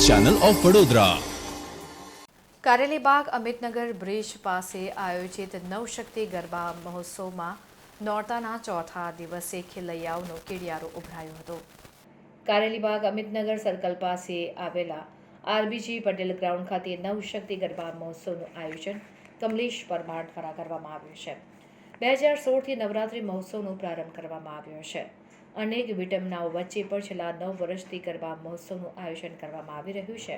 Channel of Vadodara. Karelibaug Amitnagar bridge પાસે આયોજિત નવશક્તિ ગરબા મહોત્સવમાં નોરતાના ચોથા દિવસે ખેલૈયાઓનો કેડિયારો ઉભરાયો હતો. કારેલીબાગ અમિતનગર સર્કલ પાસે આવેલા આરબીજી પટેલ ગ્રાઉન્ડ ખાતે નવશક્તિ ગરબા મહોત્સવનું આયોજન કમલેશ પરમાર દ્વારા કરવામાં આવ્યું છે. 2016થી નવરાત્રિ મહોત્સવનો પ્રારંભ કરવામાં આવ્યો છે. અનેક વિડંબનાઓ વચ્ચે પણ છેલ્લા 9 વર્ષથી ગરબા મહોત્સવનું આયોજન કરવામાં આવી રહ્યું છે.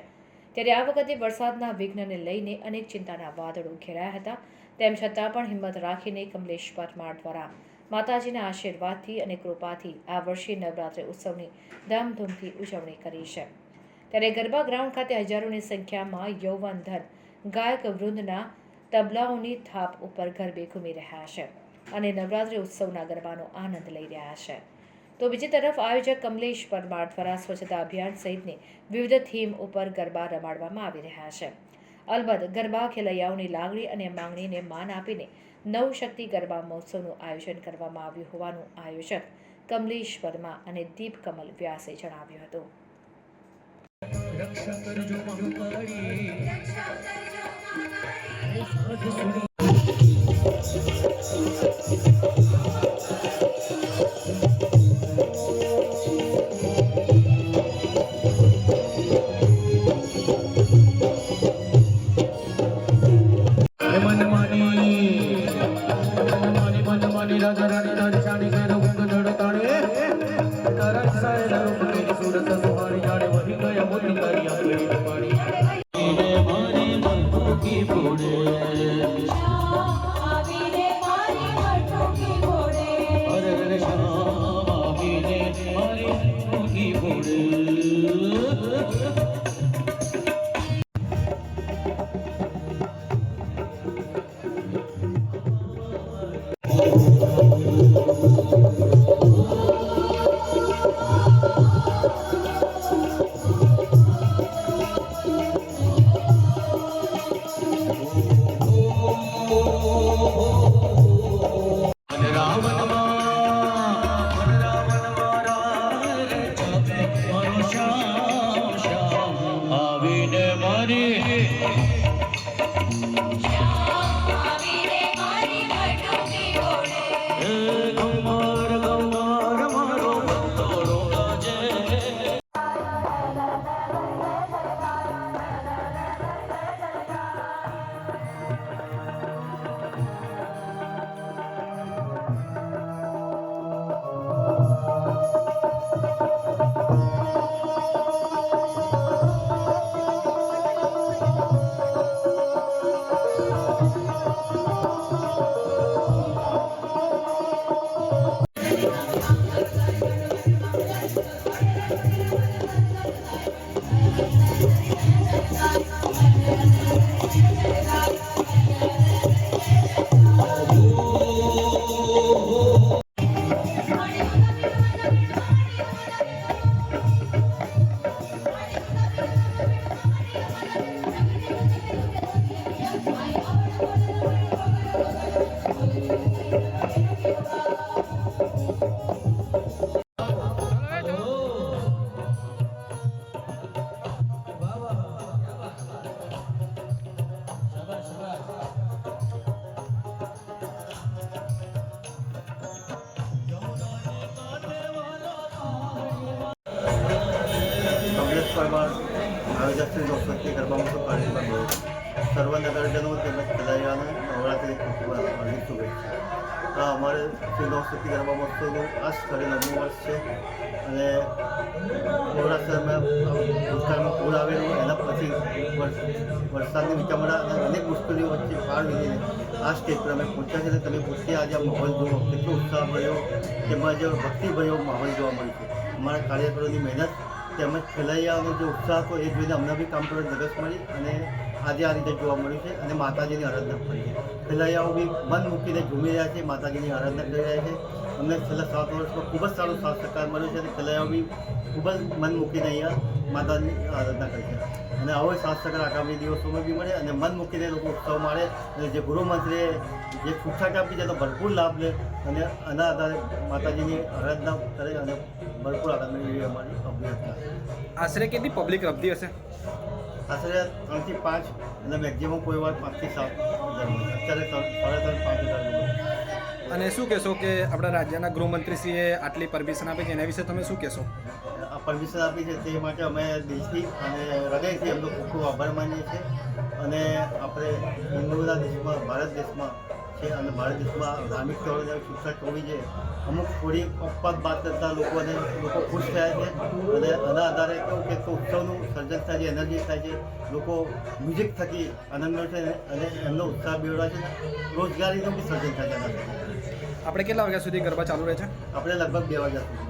ત્યારે આ વખતે વરસાદના વિઘ્નને લઈને અનેક ચિંતાના વાદળો ઘેરાયા હતા. તેમ છતાં પણ હિંમત રાખીને કમલેશ પરમાર દ્વારા માતાજીના આશીર્વાદથી અને કૃપાથી આ વર્ષે નવરાત્રિ ઉત્સવની ધામધૂમથી ઉજવણી કરી છે. ત્યારે ગરબા ગ્રાઉન્ડ ખાતે હજારોની સંખ્યામાં યૌવન ધન ગાયક વૃંદના તબલાઓની થાપ ઉપર ગરબે ઘૂમી રહ્યા છે અને નવરાત્રિ ઉત્સવના ગરબાનો આનંદ લઈ રહ્યા છે. તો બીજી તરફ આયોજક કમલેશ પરમાર દ્વારા સ્વચ્છતા અભિયાન સહિતની વિવિધ થીમ ઉપર ગરબા રમાડવામાં આવી રહ્યા છે. અલબત્ત ગરબા ખેલૈયાઓની લાગણી અને માંગણીને માન આપીને નવશક્તિ ગરબા મહોત્સવનું આયોજન કરવામાં આવ્યું હોવાનું આયોજક કમલેશ વર્મા અને દીપ કમલ વ્યાસે જણાવ્યું હતું. આયોજક શ્રી નવશક્તિ ગરબા મહોત્સવ કાર્યક્રમ સર્વ નગરજનો તેમજ ખેલૈયાઓને નવરાત્રિ હાર્દિક શુભેચ્છા. અમારે શ્રી નવશક્તિ ગરબા મહોત્સવનું આ સ્થળે 9મું વર્ષ છે અને સૌરાષ્ટ્રમાં દુષ્કાળમાં પૂર આવેલું એના પછી વરસાદની વિચામણા અને અનેક મુશ્કેલીઓ વચ્ચે પાર વીણીને આ સ્ટેજ પર અમે પહોંચ્યા છે. તમે પૂછીએ આજે આ માહોલ જુઓ કેટલો ઉત્સાહભર્યો તેમજ ભક્તિભર્યો માહોલ જોવા મળ્યો છે. અમારા કાર્યકરોની મહેનત તેમજ ખેલૈયાઓનો જે ઉત્સાહ હતો એ જોઈને અમને બી કામ કરવા ધગશ મળી અને આજે આ રીતે જોવા મળ્યું છે અને માતાજીની આરાધના કરી છે. ખેલૈયાઓ બી મન મૂકીને ઝૂમી રહ્યા છે, માતાજીની આરાધના કરી રહ્યા છે. અમને છેલ્લા 7 વર્ષમાં ખૂબ જ સારો સાથ સહકાર મળ્યો છે અને ખેલૈયાઓ બી ખૂબ જ મન મૂકીને અહીંયા માતાની આરાધના કરી છે અને આવો સાથ સહકાર આગામી દિવસોમાં બી મળે અને મન મૂકીને લોકો ઉત્સવ માણે અને જે ગૃહમંત્રીએ જે છૂટછાટ આપી તેનો ભરપૂર લાભ લે અને આના આધારે માતાજીની આરાધના કરે અને ભરપૂર આનંદની એવી અમારી અભ્યર્થના છે. આશરે કેટલી પબ્લિક રમતી હશે? આશરે 3 થી 5 અને મેક્ઝિમમ કોઈ વાર 5 થી 7 અત્યારે 3.5 અને શું કહેશો કે આપણા રાજ્યના ગૃહમંત્રીશ્રીએ આટલી પરમિશન આપી છે એના વિશે તમે શું કહેશો? આ પરમિશન આપી છે તે માટે અમે દિલથી અને હૃદયથી એમનો ખૂબ ખૂબ આભાર માનીએ છીએ. અને આપણે હિન્દુના દેશમાં ભારત દેશમાં છે અને ભારત દેશમાં ધાર્મિક તહેવારોને શિક્ષક હોવી છે. અમુક થોડી અપવાદ બાદ કરતા લોકો ખુશ થયા છે અને આના આધારે કેવું કે ઉત્સવનું સર્જન થાય છે, એનર્જી થાય છે, લોકો મ્યુઝિક થકી આનંદ મેળવે છે અને એમનો ઉત્સાહ બેવડા છે. રોજગારીનું બી સર્જન થાય છે. આપણે કેટલા વાગ્યા સુધી ગરબા ચાલુ રહે છે? આપણે લગભગ 2 વાગ્યા સુધી